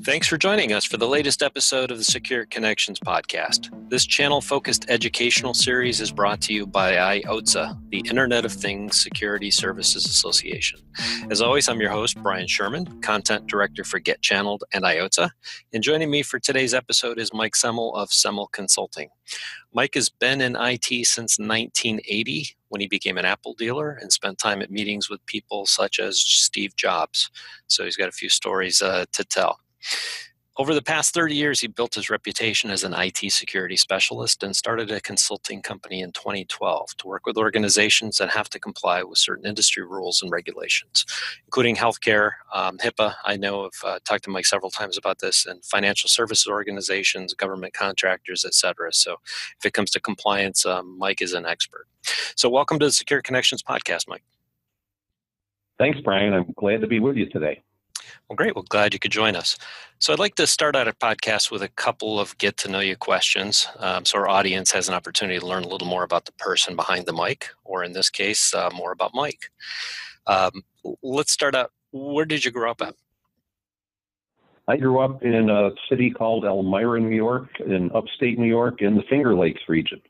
Thanks for joining us for the latest episode of the Secure Connections podcast. This channel-focused educational series is brought to you by IOTSA, the Internet of Things Security Services Association. As always, I'm your host, Brian Sherman, Content Director for Get Channeled and IOTSA. And joining me for today's episode is Mike Semel of Semel Consulting. Mike has been in IT since 1980 when he became an Apple dealer and spent time at meetings with people such as Steve Jobs. So he's got a few stories to tell. Over the past 30 years, he built his reputation as an IT security specialist and started a consulting company in 2012 to work with organizations that have to comply with certain industry rules and regulations, including healthcare, Hipaa. I know I've talked to Mike several times about this, and financial services organizations, government contractors, etc. So if it comes to compliance, Mike is an expert. So welcome to the Secure Connections podcast, Mike. Thanks, Brian. I'm glad to be with you today. Well, great. Well, glad you could join us. So I'd like to start out a podcast with a couple of get-to-know-you questions so our audience has an opportunity to learn a little more about the person behind the mic, or in this case, more about Mike. Let's start out. Where did you grow up at? I grew up in a city called Elmira, New York, in upstate New York in the Finger Lakes region.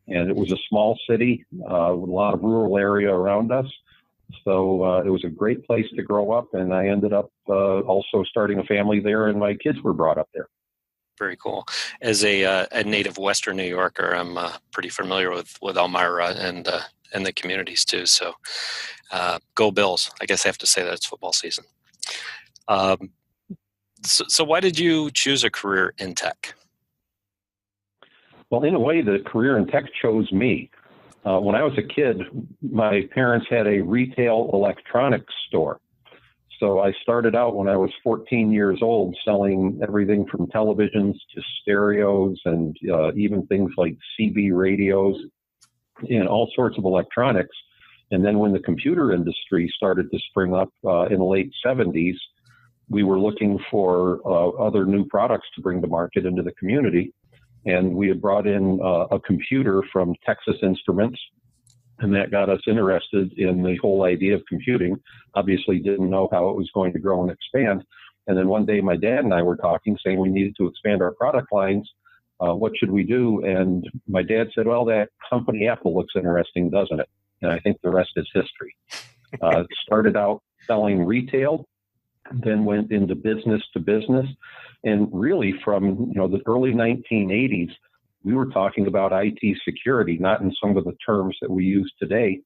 And it was a small city with a lot of rural area around us. So it was a great place to grow up, and I ended up also starting a family there, and my kids were brought up there. Very cool. As a native Western New Yorker, I'm pretty familiar with Elmira and the communities too. So go Bills. I guess I have to say that it's football season. So why did you choose a career in tech? Well, in a way, the career in tech chose me. When I was a kid, my parents had a retail electronics store. So I started out when I was 14 years old selling everything from televisions to stereos and even things like CB radios and all sorts of electronics. And then when the computer industry started to spring up in the late 70s, we were looking for other new products to bring to market into the community. And we had brought in a computer from Texas Instruments, and that got us interested in the whole idea of computing. Obviously didn't know how it was going to grow and expand. And then one day my dad and I were talking, saying we needed to expand our product lines. What should we do? And my dad said, well, that company Apple looks interesting, doesn't it? And I think the rest is history. Started out selling retail, then went into business to business. And really from the early 1980s, we were talking about IT security, not in some of the terms that we use today,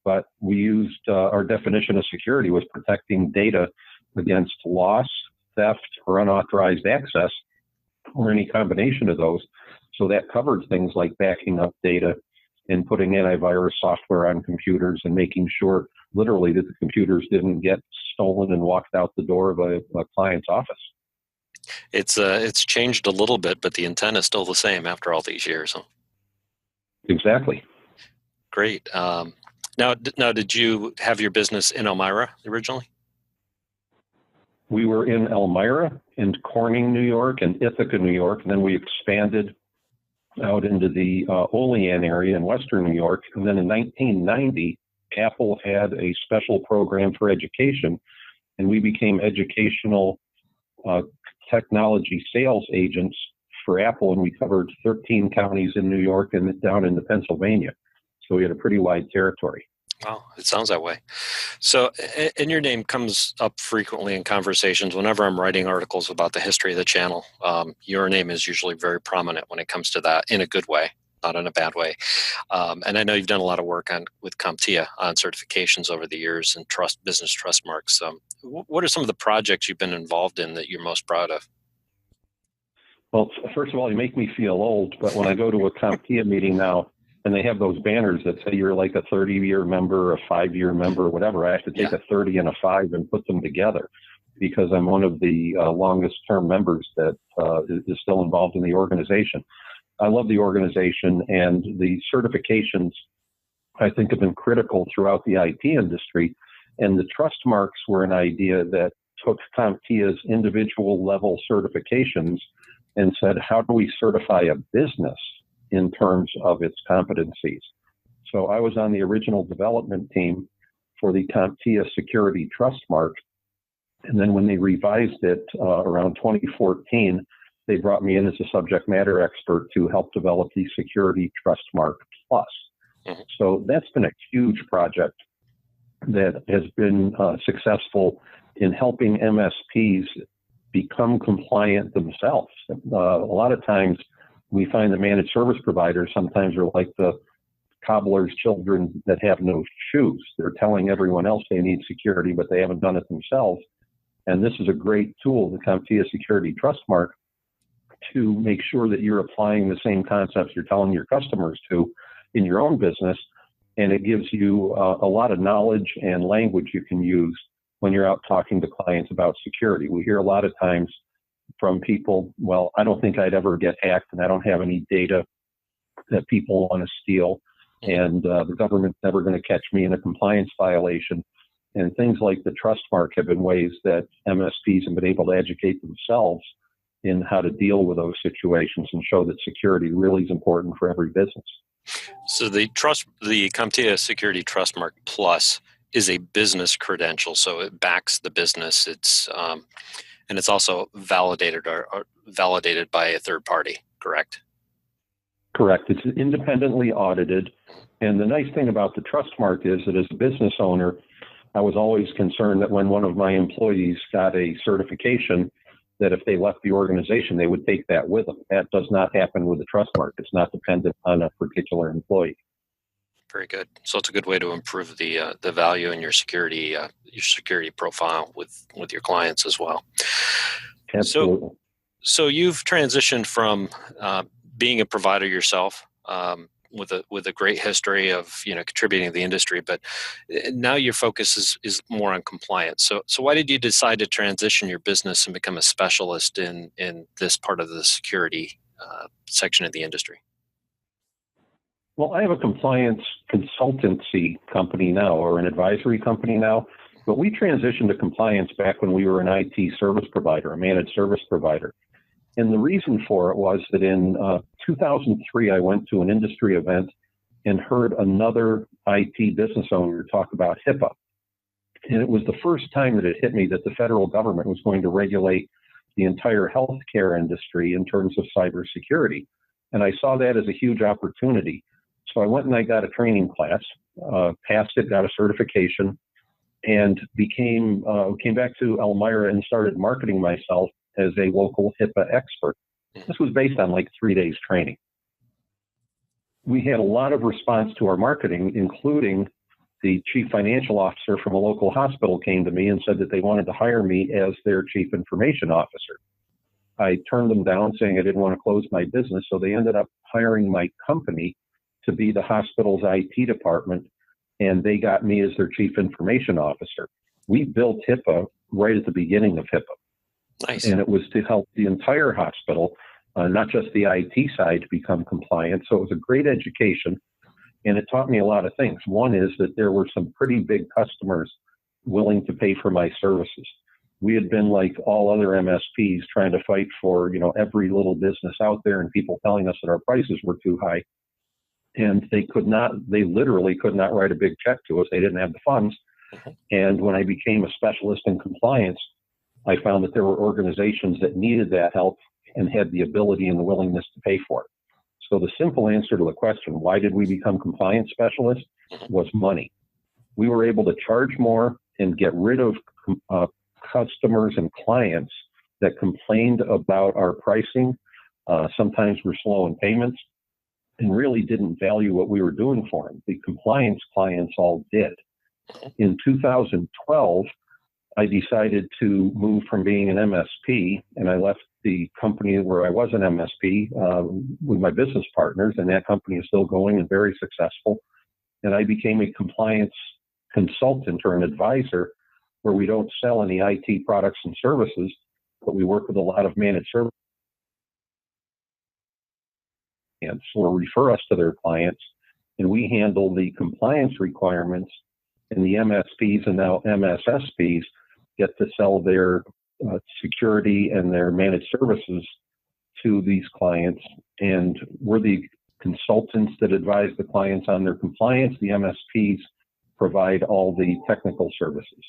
but we used our definition of security was protecting data against loss, theft, or unauthorized access, or any combination of those. So that covered things like backing up data and putting antivirus software on computers and making sure literally that the computers didn't get stolen and walked out the door of a client's office. It's changed a little bit, but the intent is still the same after all these years. Huh? Exactly. Great. Now, did you have your business in Elmira originally? We were in Elmira, in Corning, New York, and Ithaca, New York, and then we expanded out into the Olean area in Western New York. And then in 1990, Apple had a special program for education, and we became educational technology sales agents for Apple, and we covered 13 counties in New York and down into Pennsylvania. So we had a pretty wide territory. Wow, it sounds that way. So, and your name comes up frequently in conversations. Whenever I'm writing articles about the history of the channel, your name is usually very prominent when it comes to that, in a good way, not in a bad way. And I know you've done a lot of work with CompTIA on certifications over the years and business trust marks. What are some of the projects you've been involved in that you're most proud of? Well, first of all, you make me feel old, but when I go to a CompTIA meeting now, and they have those banners that say you're like a 30-year member, a 5-year member, or whatever, I have to take a 30 and a 5 and put them together because I'm one of the longest-term members that is still involved in the organization. I love the organization, and the certifications, I think, have been critical throughout the IT industry. And the trust marks were an idea that took CompTIA's individual level certifications and said, how do we certify a business in terms of its competencies? So I was on the original development team for the CompTIA Security Trust Mark, And then when they revised it around 2014, they brought me in as a subject matter expert to help develop the Security Trustmark Plus. Mm-hmm. So that's been a huge project that has been successful in helping MSPs become compliant themselves. A lot of times we find the managed service providers sometimes are like the cobbler's children that have no shoes. They're telling everyone else they need security, but they haven't done it themselves. And this is a great tool, the CompTIA Security Trustmark, to make sure that you're applying the same concepts you're telling your customers to in your own business. And it gives you a lot of knowledge and language you can use when you're out talking to clients about security. We hear a lot of times from people, well, I don't think I'd ever get hacked, and I don't have any data that people want to steal, and the government's never going to catch me in a compliance violation. And things like the Trustmark have been ways that MSPs have been able to educate themselves in how to deal with those situations and show that security really is important for every business. So the CompTIA Security Trustmark Plus is a business credential, so it backs the business. It's and it's also validated or validated by a third party. Correct? Correct. It's independently audited, and the nice thing about the Trustmark is that as a business owner, I was always concerned that when one of my employees got a certification, that if they left the organization, they would take that with them. That does not happen with the Trustmark. It's not dependent on a particular employee. Very good. So it's a good way to improve the value in your security profile with your clients as well. Absolutely. So you've transitioned from being a provider yourself with a great history of contributing to the industry, but now your focus is more on compliance. So why did you decide to transition your business and become a specialist in this part of the security section of the industry? Well, I have a compliance consultancy company now, or an advisory company now, but we transitioned to compliance back when we were an IT service provider, a managed service provider. And the reason for it was that in 2003, I went to an industry event and heard another IT business owner talk about Hipaa. And it was the first time that it hit me that the federal government was going to regulate the entire healthcare industry in terms of cybersecurity. And I saw that as a huge opportunity. So I went and I got a training class, passed it, got a certification, and came back to Elmira and started marketing myself as a local Hipaa expert. This was based on like 3 days training. We had a lot of response to our marketing, including the chief financial officer from a local hospital came to me and said that they wanted to hire me as their chief information officer. I turned them down saying I didn't want to close my business, so they ended up hiring my company to be the hospital's IT department, and they got me as their chief information officer. We built Hipaa right at the beginning of Hipaa. Nice. And it was to help the entire hospital, not just the IT side, to become compliant. So it was a great education, and it taught me a lot of things. One is that there were some pretty big customers willing to pay for my services. We had been like all other MSPs trying to fight for, every little business out there, and people telling us that our prices were too high. And they literally could not write a big check to us. They didn't have the funds. Mm-hmm. And when I became a specialist in compliance, I found that there were organizations that needed that help and had the ability and the willingness to pay for it. So the simple answer to the question, why did we become compliance specialists, was money. We were able to charge more and get rid of customers and clients that complained about our pricing, sometimes were slow in payments, and really didn't value what we were doing for them. The compliance clients all did. In 2012, I decided to move from being an MSP, and I left the company where I was an MSP with my business partners, and that company is still going and very successful. And I became a compliance consultant or an advisor, where we don't sell any IT products and services, but we work with a lot of managed services or refer us to their clients, and we handle the compliance requirements, and the MSPs and now MSSPs get to sell their security and their managed services to these clients. And we're the consultants that advise the clients on their compliance. The MSPs provide all the technical services.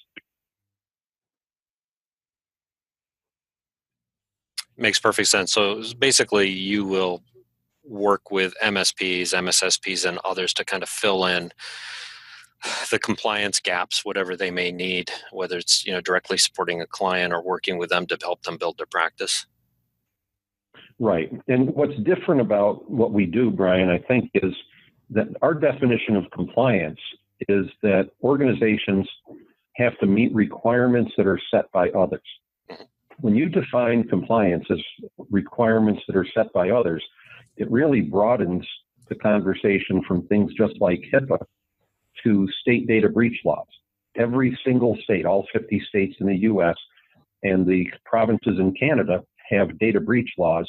Makes perfect sense. So basically, you will work with MSPs, MSSPs, and others to kind of fill in the compliance gaps, whatever they may need, whether it's directly supporting a client or working with them to help them build their practice. Right. And what's different about what we do, Brian, I think, is that our definition of compliance is that organizations have to meet requirements that are set by others. When you define compliance as requirements that are set by others, it really broadens the conversation from things just like Hipaa to state data breach laws. Every single state, all 50 states in the U.S. and the provinces in Canada have data breach laws,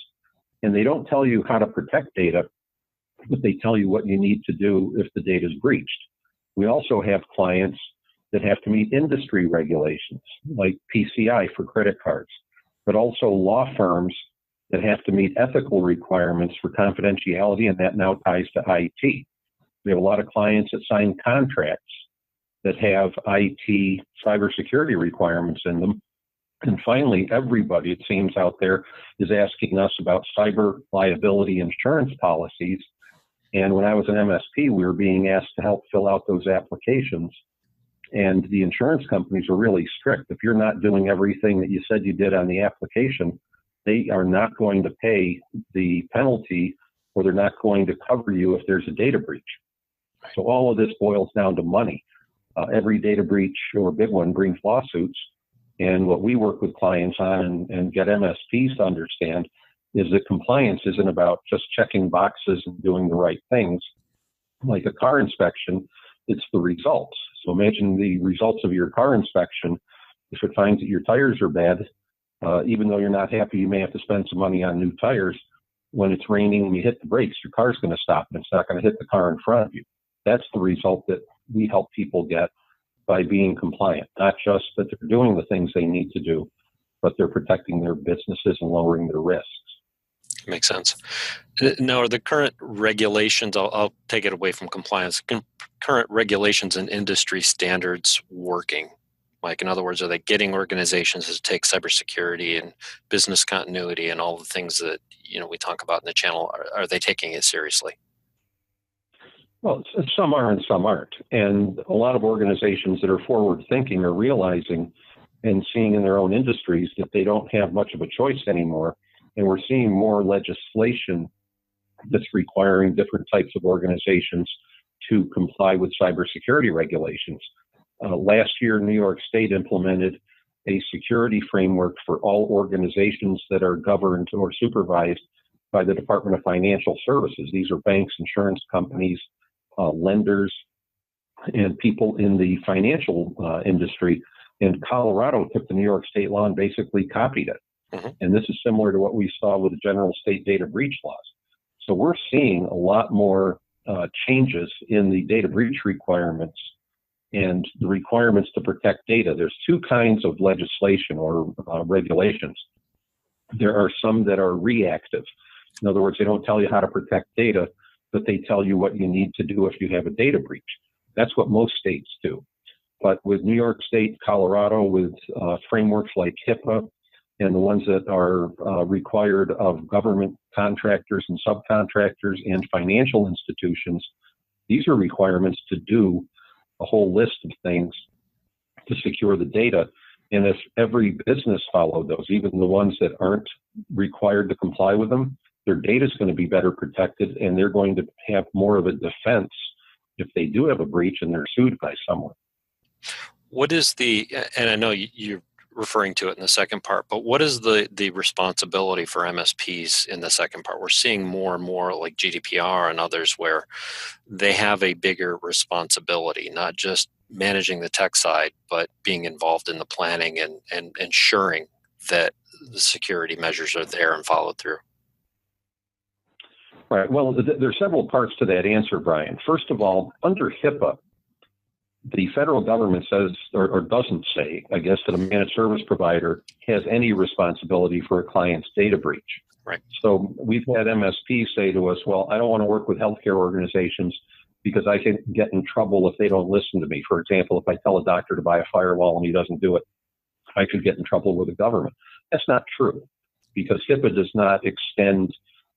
and they don't tell you how to protect data, but they tell you what you need to do if the data is breached. We also have clients that have to meet industry regulations like PCI for credit cards, but also law firms that have to meet ethical requirements for confidentiality, and that now ties to IT. We have a lot of clients that sign contracts that have IT cybersecurity requirements in them. And finally, everybody, it seems, out there is asking us about cyber liability insurance policies. And when I was an MSP, we were being asked to help fill out those applications. And the insurance companies are really strict. If you're not doing everything that you said you did on the application, they are not going to pay the penalty, or they're not going to cover you if there's a data breach. So all of this boils down to money. Every data breach or big one brings lawsuits. And what we work with clients on and get MSPs to understand is that compliance isn't about just checking boxes and doing the right things. Like a car inspection, it's the results. So imagine the results of your car inspection. If it finds that your tires are bad, even though you're not happy, you may have to spend some money on new tires. When it's raining and you hit the brakes, your car's going to stop and it's not going to hit the car in front of you. That's the result that we help people get by being compliant, not just that they're doing the things they need to do, but they're protecting their businesses and lowering their risks. Makes sense. Now, are the current regulations, I'll take it away from compliance, current regulations and industry standards working? Like, in other words, are they getting organizations to take cybersecurity and business continuity and all the things that we talk about in the channel? Are they taking it seriously? Well, some are and some aren't. And a lot of organizations that are forward thinking are realizing and seeing in their own industries that they don't have much of a choice anymore. And we're seeing more legislation that's requiring different types of organizations to comply with cybersecurity regulations. Last year, New York State implemented a security framework for all organizations that are governed or supervised by the Department of Financial Services. These are banks, insurance companies, lenders, and people in the financial industry. And Colorado took the New York State law and basically copied it. Mm-hmm. And this is similar to what we saw with the general state data breach laws. So we're seeing a lot more changes in the data breach requirements and the requirements to protect data. There's two kinds of legislation or regulations. There are some that are reactive. In other words, they don't tell you how to protect data, but they tell you what you need to do if you have a data breach. That's what most states do. But with New York State, Colorado, with frameworks like Hipaa, and the ones that are required of government contractors and subcontractors and financial institutions, these are requirements to do a whole list of things to secure the data. And if every business followed those, even the ones that aren't required to comply with them, their data is going to be better protected, and they're going to have more of a defense if they do have a breach and they're sued by someone. What is and I know you're referring to it in the second part, but what is the responsibility for MSPs in the second part? We're seeing more and more like GDPR and others where they have a bigger responsibility, not just managing the tech side, but being involved in the planning and ensuring that the security measures are there and followed through. Right. Well, there's several parts to that answer, Brian. First of all, under HIPAA, the federal government says, or doesn't say, I guess, that a managed service provider has any responsibility for a client's data breach. Right. So we've had MSPs say to us, well, I don't want to work with healthcare organizations because I can get in trouble if they don't listen to me. For example, if I tell a doctor to buy a firewall and he doesn't do it, I could get in trouble with the government. That's not true. because HIPAA does not extend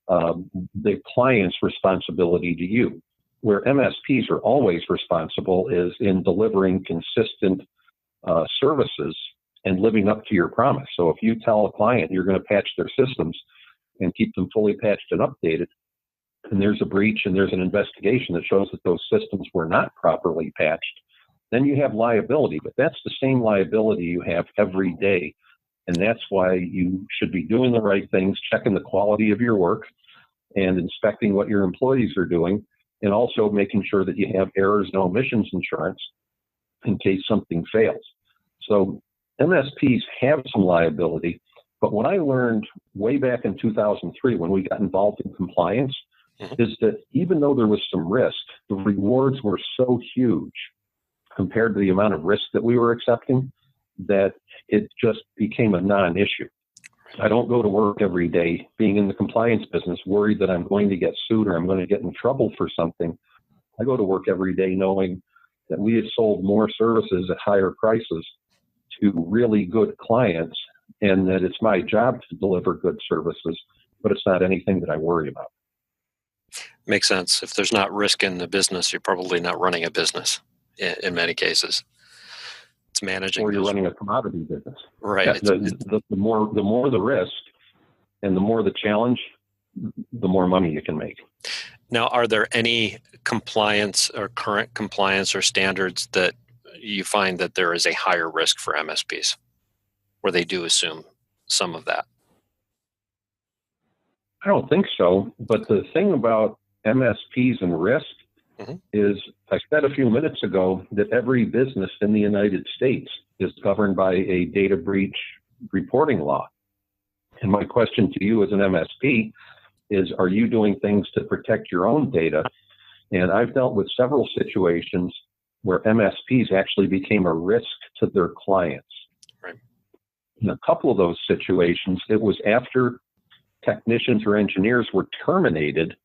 the client's responsibility to you. Where MSPs are always responsible is in delivering consistent services and living up to your promise. So if you tell a client you're going to patch their systems and keep them fully patched and updated, and there's a breach and there's an investigation that shows that those systems were not properly patched, then you have liability. But that's the same liability you have every day. And that's why you should be doing the right things, checking the quality of your work and inspecting what your employees are doing, and also making sure that you have errors and omissions insurance in case something fails. So MSPs have some liability, but what I learned way back in 2003 when we got involved in compliance is that even though there was some risk, the rewards were so huge compared to the amount of risk that we were accepting that it just became a non-issue. I don't go to work every day being in the compliance business worried that I'm going to get sued or I'm going to get in trouble for something. I go to work every day knowing that we have sold more services at higher prices to really good clients, and that it's my job to deliver good services, but it's not anything that I worry about. Makes sense. If there's not risk in the business, you're probably not running a business in many cases. It's managing. Or you're running a commodity business. Right. The more the risk and the more the challenge, the more money you can make. Now, are there any compliance or current compliance or standards that you find that there is a higher risk for MSPs, where they do assume some of that? I don't think so. But the thing about MSPs and risk is, I said a few minutes ago that every business in the United States is governed by a data breach reporting law. And my question to you as an MSP is, are you doing things to protect your own data? And I've dealt with several situations where MSPs actually became a risk to their clients. Right. In a couple of those situations, it was after technicians or engineers were terminated,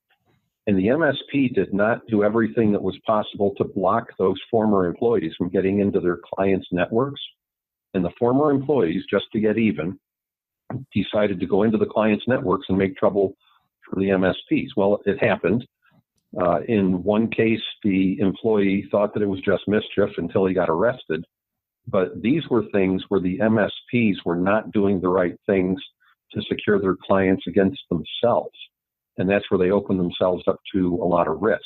and the MSP did not do everything that was possible to block those former employees from getting into their clients' networks. And the former employees, just to get even, decided to go into the clients' networks and make trouble for the MSPs. Well, it happened. In one case, the employee thought that it was just mischief until he got arrested. But these were things where the MSPs were not doing the right things to secure their clients against themselves. And that's where they opened themselves up to a lot of risk.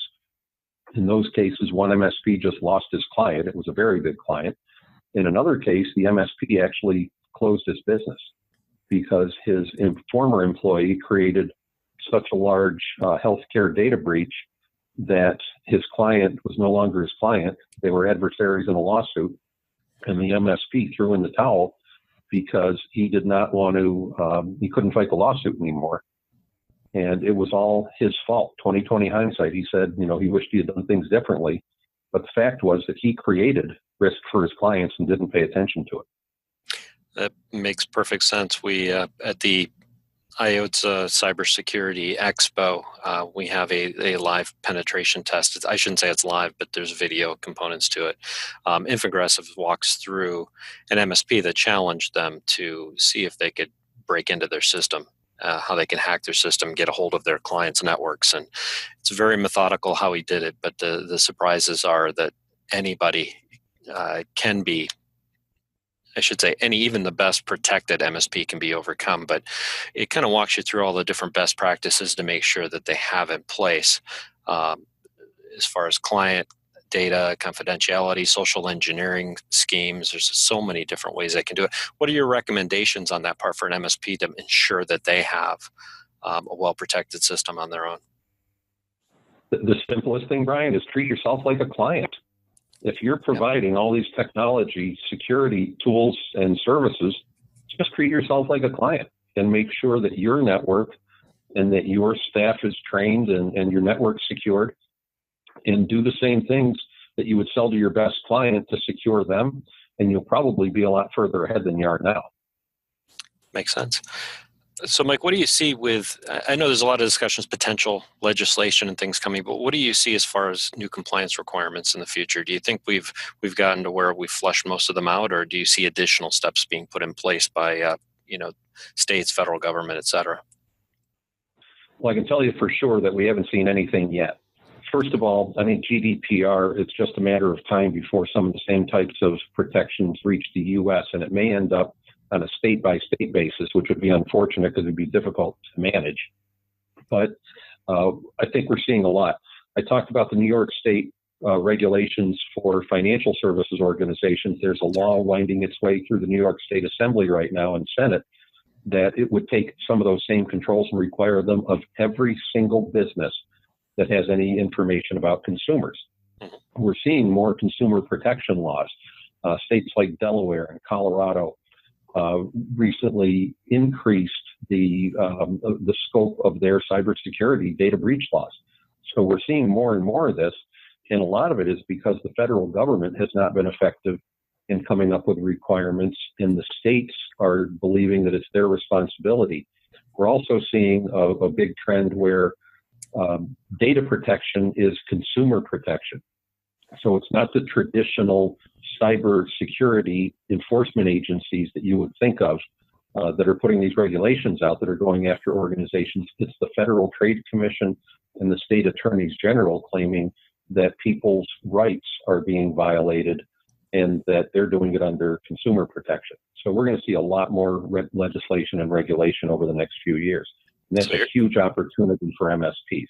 In those cases, one MSP just lost his client. It was a very big client. In another case, the MSP actually closed his business because his former employee created such a large healthcare data breach that his client was no longer his client. They were adversaries in a lawsuit, and the MSP threw in the towel because he did not want to, he couldn't fight the lawsuit anymore. And it was all his fault. 20/20 hindsight, he said, he wished he had done things differently. But the fact was that he created risk for his clients and didn't pay attention to it. That makes perfect sense. We, at the IOTSA Cybersecurity Expo, we have a live penetration test. I shouldn't say it's live, but there's video components to it. Infogressive walks through an MSP that challenged them to see if they could break into their system, how they can hack their system, get a hold of their clients' networks. And it's very methodical how he did it, but the surprises are that anybody can be, I should say, even the best protected MSP can be overcome, but it kind of walks you through all the different best practices to make sure that they have in place as far as client data, confidentiality, social engineering schemes. There's so many different ways they can do it. What are your recommendations on that part for an MSP to ensure that they have a well-protected system on their own? The simplest thing, Brian, is treat yourself like a client. If you're providing all these technology, security tools and services, just treat yourself like a client and make sure that your network and that your staff is trained and your network secured, and do the same things that you would sell to your best client to secure them, and you'll probably be a lot further ahead than you are now. Makes sense. So, Mike, what do you see with, I know there's a lot of discussions, potential legislation and things coming, but what do you see as far as new compliance requirements in the future? Do you think we've gotten to where we flushed most of them out, or do you see additional steps being put in place by, states, federal government, et cetera? Well, I can tell you for sure that we haven't seen anything yet. First of all, I think GDPR, it's just a matter of time before some of the same types of protections reach the U.S., and it may end up on a state-by-state basis, which would be unfortunate because it would be difficult to manage. But I think we're seeing a lot. I talked about the New York State regulations for financial services organizations. There's a law winding its way through the New York State Assembly right now and Senate that it would take some of those same controls and require them of every single business that has any information about consumers. We're seeing more consumer protection laws. States like Delaware and Colorado recently increased the scope of their cybersecurity data breach laws. So we're seeing more and more of this, and a lot of it is because the federal government has not been effective in coming up with requirements, and the states are believing that it's their responsibility. We're also seeing a big trend where data protection is consumer protection. So it's not the traditional cyber security enforcement agencies that you would think of that are putting these regulations out that are going after organizations. It's the Federal Trade Commission and the state attorneys general claiming that people's rights are being violated and that they're doing it under consumer protection. So we're going to see a lot more legislation and regulation over the next few years. And that's a huge opportunity for MSPs.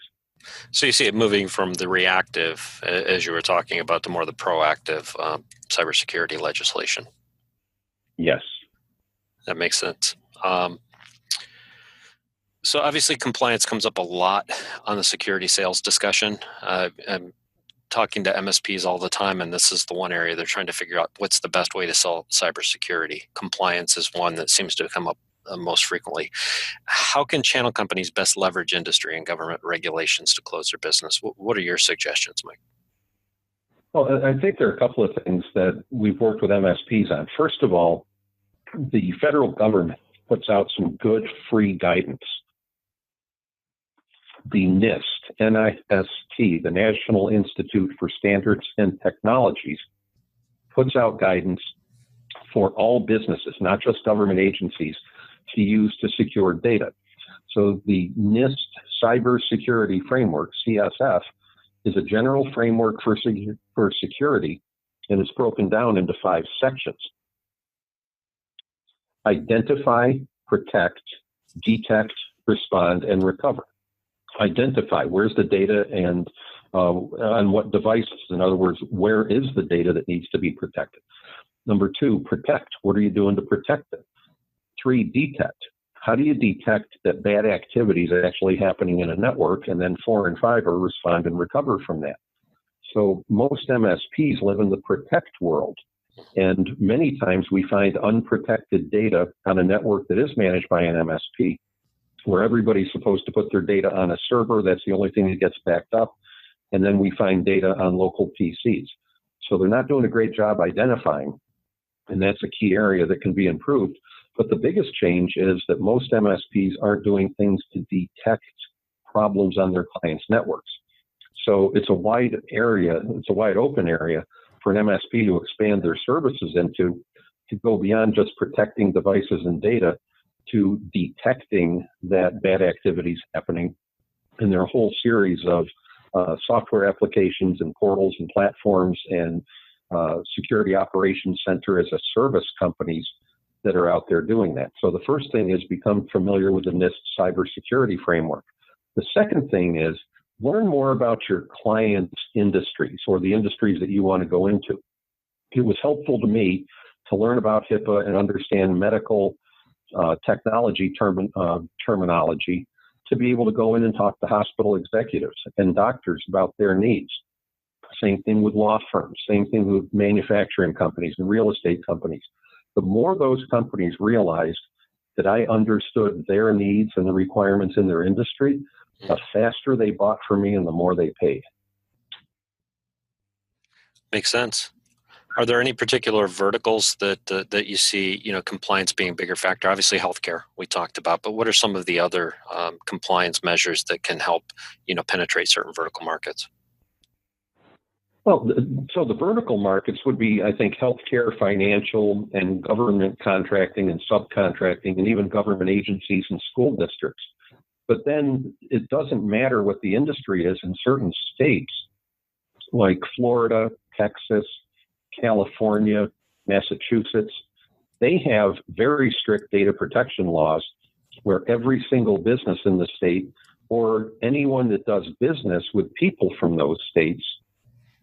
So you see it moving from the reactive, as you were talking about, to more the proactive cybersecurity legislation. Yes. That makes sense. So obviously compliance comes up a lot on the security sales discussion. I'm talking to MSPs all the time, and this is the one area they're trying to figure out what's the best way to sell cybersecurity. Compliance is one that seems to come up most frequently. How can channel companies best leverage industry and government regulations to close their business? What are your suggestions, Mike? Well, I think there are a couple of things that we've worked with MSPs on. First of all, the federal government puts out some good free guidance. The NIST, NIST, the National Institute for Standards and Technologies, puts out guidance for all businesses, not just government agencies, to use to secure data. So the NIST Cybersecurity Framework, CSF, is a general framework for security, and it's broken down into 5 sections. Identify, protect, detect, respond, and recover. Identify, where's the data and on what devices? In other words, where is the data that needs to be protected? Number 2, protect. What are you doing to protect it? 3, detect. How do you detect that bad activities are actually happening in a network? And then 4 and 5 are respond and recover from that. So most MSPs live in the protect world. And many times we find unprotected data on a network that is managed by an MSP, where everybody's supposed to put their data on a server. That's the only thing that gets backed up. And then we find data on local PCs. So they're not doing a great job identifying. And that's a key area that can be improved. But the biggest change is that most MSPs aren't doing things to detect problems on their clients' networks. So it's a wide area, it's a wide open area for an MSP to expand their services into, to go beyond just protecting devices and data to detecting that bad activities happening. And there are a whole series of software applications and portals and platforms and security operations center as a service companies that are out there doing that. So the first thing is become familiar with the NIST cybersecurity framework. The second thing is learn more about your client's industries or the industries that you want to go into. It was helpful to me to learn about HIPAA and understand medical technology terminology to be able to go in and talk to hospital executives and doctors about their needs. Same thing with law firms, same thing with manufacturing companies and real estate companies. The more those companies realized that I understood their needs and the requirements in their industry, the faster they bought from me and the more they paid. Makes sense. Are there any particular verticals that you see, compliance being a bigger factor? Obviously, healthcare we talked about, but what are some of the other compliance measures that can help, penetrate certain vertical markets? Well, so the vertical markets would be, I think, healthcare, financial, and government contracting and subcontracting, and even government agencies and school districts. But then it doesn't matter what the industry is in certain states, like Florida, Texas, California, Massachusetts. They have very strict data protection laws where every single business in the state or anyone that does business with people from those states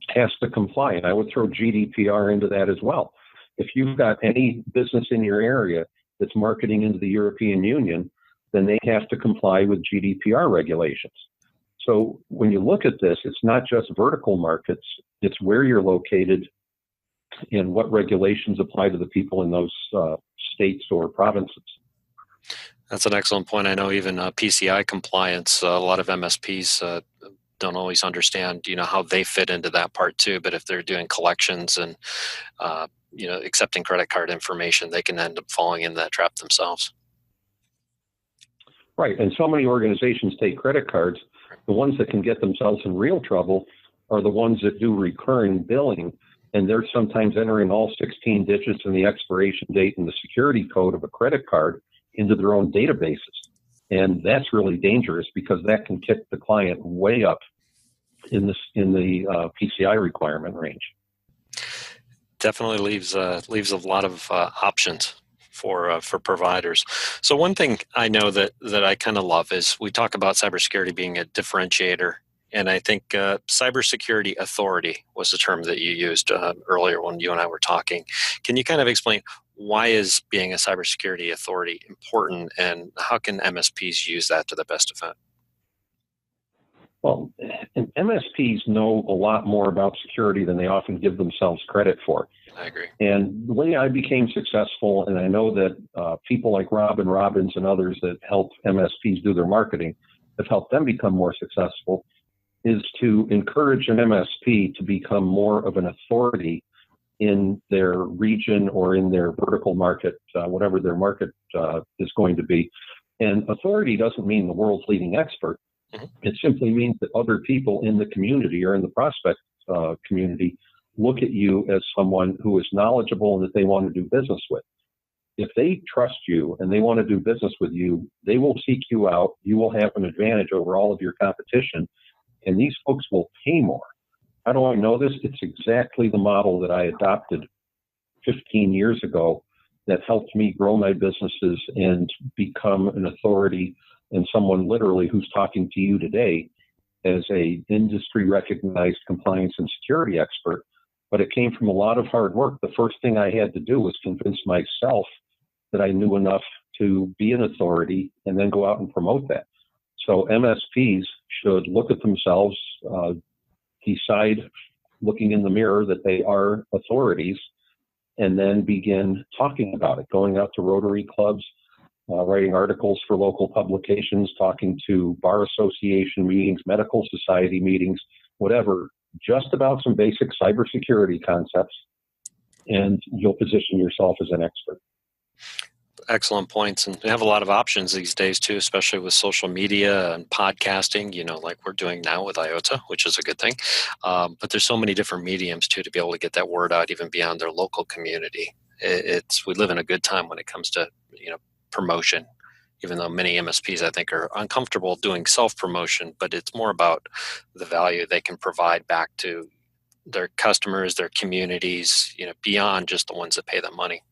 has to comply. And I would throw GDPR into that as well. If you've got any business in your area that's marketing into the European Union, then they have to comply with GDPR regulations. So when you look at this, it's not just vertical markets, it's where you're located and what regulations apply to the people in those states or provinces. That's an excellent point. I know even PCI compliance, a lot of MSPs don't always understand, how they fit into that part too. But if they're doing collections and, accepting credit card information, they can end up falling in that trap themselves. Right. And so many organizations take credit cards. The ones that can get themselves in real trouble are the ones that do recurring billing. And they're sometimes entering all 16 digits and the expiration date and the security code of a credit card into their own databases. And that's really dangerous because that can kick the client way up in the PCI requirement range. Definitely leaves a lot of options for providers. So one thing I know that I kind of love is we talk about cybersecurity being a differentiator, and I think cybersecurity authority was the term that you used earlier when you and I were talking. Can you kind of explain why is being a cybersecurity authority important, and how can MSPs use that to the best effect? Well, MSPs know a lot more about security than they often give themselves credit for. I agree. And the way I became successful, and I know that people like Robin Robbins and others that help MSPs do their marketing have helped them become more successful, is to encourage an MSP to become more of an authority in their region or in their vertical market, whatever their market is going to be. And authority doesn't mean the world's leading expert. Mm-hmm. It simply means that other people in the community or in the prospect community look at you as someone who is knowledgeable and that they want to do business with. If they trust you and they want to do business with you, they will seek you out. You will have an advantage over all of your competition, and these folks will pay more. How do I know this? It's exactly the model that I adopted 15 years ago that helped me grow my businesses and become an authority and someone literally who's talking to you today as a industry recognized compliance and security expert. But it came from a lot of hard work. The first thing I had to do was convince myself that I knew enough to be an authority and then go out and promote that. So MSPs should look at themselves, decide looking in the mirror that they are authorities, and then begin talking about it, going out to Rotary clubs, writing articles for local publications, talking to bar association meetings, medical society meetings, whatever, just about some basic cybersecurity concepts, and you'll position yourself as an expert. Excellent points. And we have a lot of options these days too, especially with social media and podcasting, like we're doing now with IOTA, which is a good thing. But there's so many different mediums too, to be able to get that word out even beyond their local community. We live in a good time when it comes to, promotion, even though many MSPs, I think, are uncomfortable doing self-promotion, but it's more about the value they can provide back to their customers, their communities, beyond just the ones that pay them money.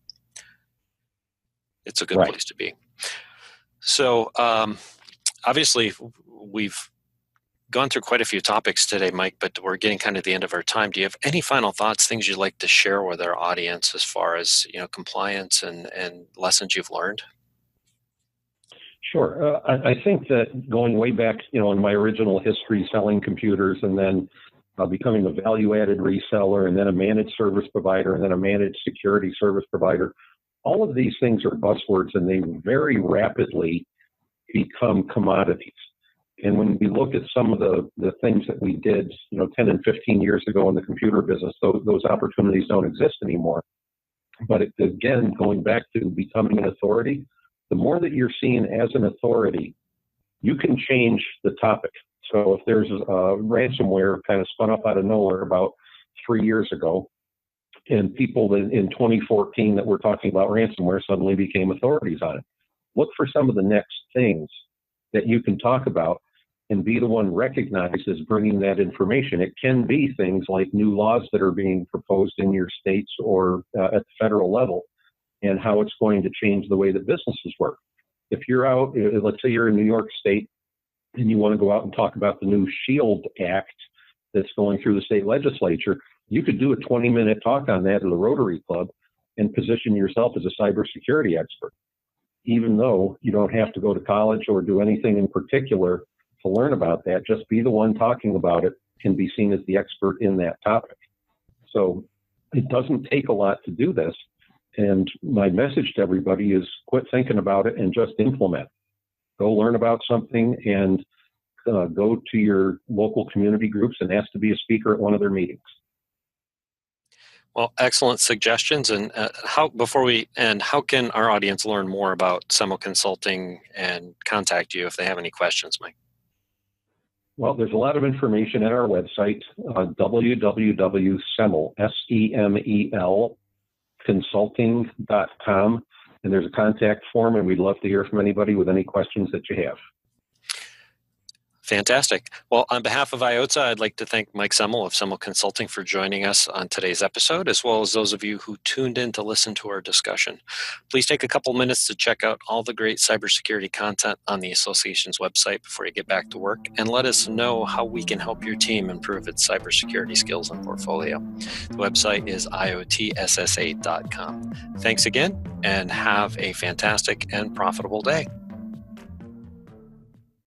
It's a good right. place to be. So obviously we've gone through quite a few topics today, Mike, but we're getting kind of the end of our time. Do you have any final thoughts, things you'd like to share with our audience as far as, compliance and lessons you've learned? Sure. I think that going way back, in my original history, selling computers and then becoming a value-added reseller and then a managed service provider and then a managed security service provider, all of these things are buzzwords and they very rapidly become commodities. And when we look at some of the things that we did, 10 and 15 years ago in the computer business, those opportunities don't exist anymore. But again, going back to becoming an authority, the more that you're seen as an authority, you can change the topic. So if there's a ransomware kind of spun up out of nowhere about 3 years ago. And people that in 2014 that were talking about ransomware suddenly became authorities on it. Look for some of the next things that you can talk about and be the one recognized as bringing that information. It can be things like new laws that are being proposed in your states or at the federal level, and how it's going to change the way that businesses work. If you're out, let's say you're in New York State, and you want to go out and talk about the new SHIELD Act that's going through the state legislature, you could do a 20-minute talk on that at the Rotary Club and position yourself as a cybersecurity expert. Even though you don't have to go to college or do anything in particular to learn about that, just be the one talking about it and be seen as the expert in that topic. So it doesn't take a lot to do this. And my message to everybody is quit thinking about it and just implement. Go learn about something and go to your local community groups and ask to be a speaker at one of their meetings. Well, excellent suggestions. And before we end, how can our audience learn more about Semel Consulting and contact you if they have any questions, Mike? Well, there's a lot of information at our website, www.semel, S-E-M-E-L, consulting.com. And there's a contact form, and we'd love to hear from anybody with any questions that you have. Fantastic. Well, on behalf of IOTSA, I'd like to thank Mike Semel of Semel Consulting for joining us on today's episode, as well as those of you who tuned in to listen to our discussion. Please take a couple minutes to check out all the great cybersecurity content on the association's website before you get back to work, and let us know how we can help your team improve its cybersecurity skills and portfolio. The website is iotssa.com. Thanks again, and have a fantastic and profitable day.